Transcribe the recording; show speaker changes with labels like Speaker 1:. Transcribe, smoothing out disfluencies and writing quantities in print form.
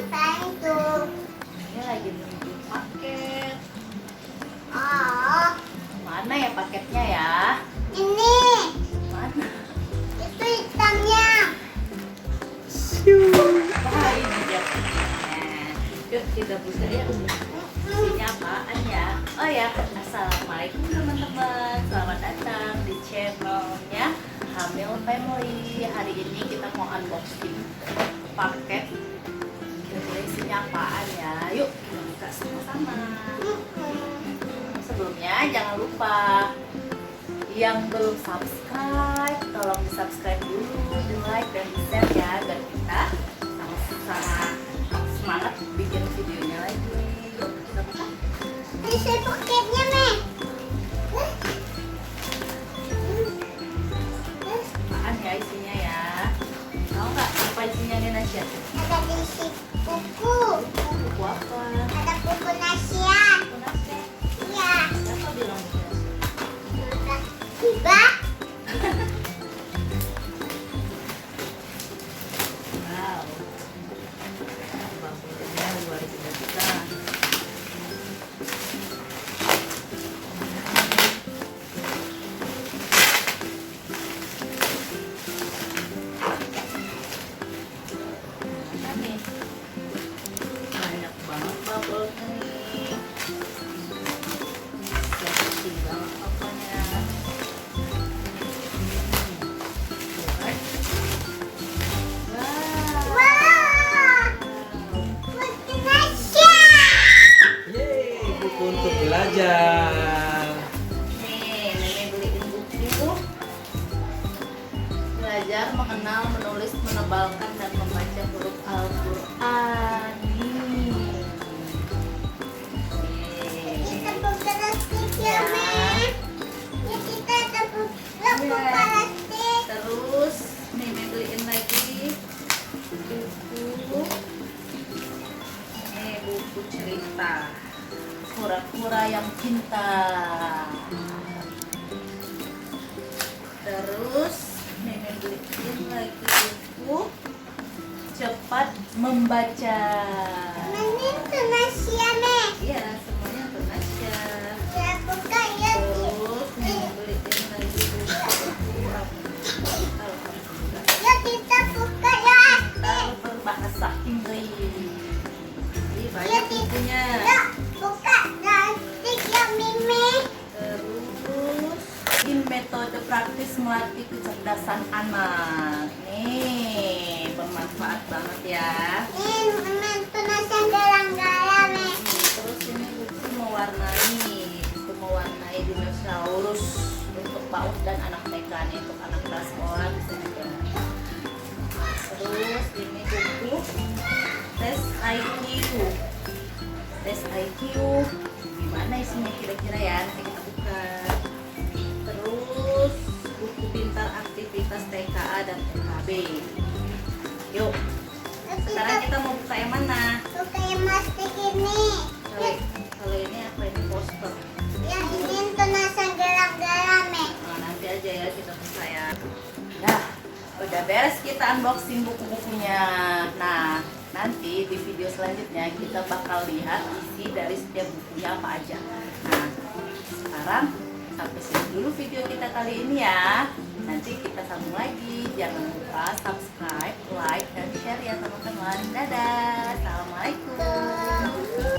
Speaker 1: Ngapain tuh?
Speaker 2: Ini lagi nunggu paket.
Speaker 1: Oh,
Speaker 2: Mana ya paketnya ya?
Speaker 1: ini.
Speaker 2: Mana?
Speaker 1: Itu hitamnya.
Speaker 2: Wah, ini dia paketnya. Yuk kita buka ya. Isinya apaan ya? Oh ya, assalamualaikum teman-teman. Selamat datang di channelnya Hamil Family. Hari ini kita mau unboxing paket. Kira-kira isinya apaan ya? Yuk kita buka sama-sama. Sebelumnya jangan lupa yang belum subscribe, tolong di subscribe dulu, di like dan di share ya, agar kita sama-sama semangat bikin videonya lagi. Yuk kita buka.
Speaker 1: Isi paketnya, Mek.
Speaker 2: Apaan ya isinya ya? Tahu nggak apa isinya nih Nasya?
Speaker 1: Ada isi buku.
Speaker 2: Buku apa?
Speaker 1: Ada buku nasihat.
Speaker 2: Buku Nasya.
Speaker 1: Iya.
Speaker 2: Siapa bilang buku Nasya?
Speaker 1: Udah tiba.
Speaker 2: Wow. Bangkunya luar biasa. Mana nih? Banyak banget bubble-nya nih. Seksi banget apanya.
Speaker 1: Wah, buku nasihat.
Speaker 3: Yeay, buku untuk belajar.
Speaker 2: Nih, nenek beliin buku belajar mengenal, menulis, menebalkan, dan membaca huruf Al-Quran. Nih.
Speaker 1: Kita buku plastik ya, Mek. Ya, kita ada buku plastik.
Speaker 2: Terus nenek beliin lagi buku. Nih buku cerita Kura-kura yang cinta. Terus nenek beliin lagi buku cepat membaca.
Speaker 1: Ini tuh nasihat, Mek.
Speaker 2: Iya, semuanya untuk Nasya.
Speaker 1: Ya, buka ya.
Speaker 2: Terus nenek beliin lagi buku Alhamdulillah.
Speaker 1: Ya, kita buka ya.
Speaker 2: Kita berbahasa Inggris. Jadi
Speaker 1: Ya,
Speaker 2: banyak bukunya.
Speaker 1: Ya, buka plastik ya, Mimi.
Speaker 2: Terus ini metode praktis melatih kecerdasan anak. Nih, bermanfaat banget ya.
Speaker 1: Ini tuh nasihat galang-galang, Mek.
Speaker 2: Terus ini buku mewarnai dinosaurus untuk PAUD dan anak TK nih, untuk anak kelas sekolah bisa juga. Terus ini buku tes IQ. Tes IQ gimana isinya kira-kira ya? Nanti kita buka. Terus buku pintar aktivitas TKA dan TKB. Yuk, sekarang kita mau buka yang mana?
Speaker 1: Buka yang plastik ini.
Speaker 2: Kalau kalau ini apa ini poster?
Speaker 1: Yang ini tuh nasihat galang-galang, Mek.
Speaker 2: Nah, nanti aja ya kita buka ya. Nah, udah beres kita unboxing buku-bukunya. Nah, nanti di video selanjutnya kita bakal lihat isi dari setiap bukunya apa aja. Nah, sekarang sampai sini dulu video kita kali ini ya. Nanti kita sambung lagi. Jangan lupa subscribe, like, dan share ya teman-teman. Dadah.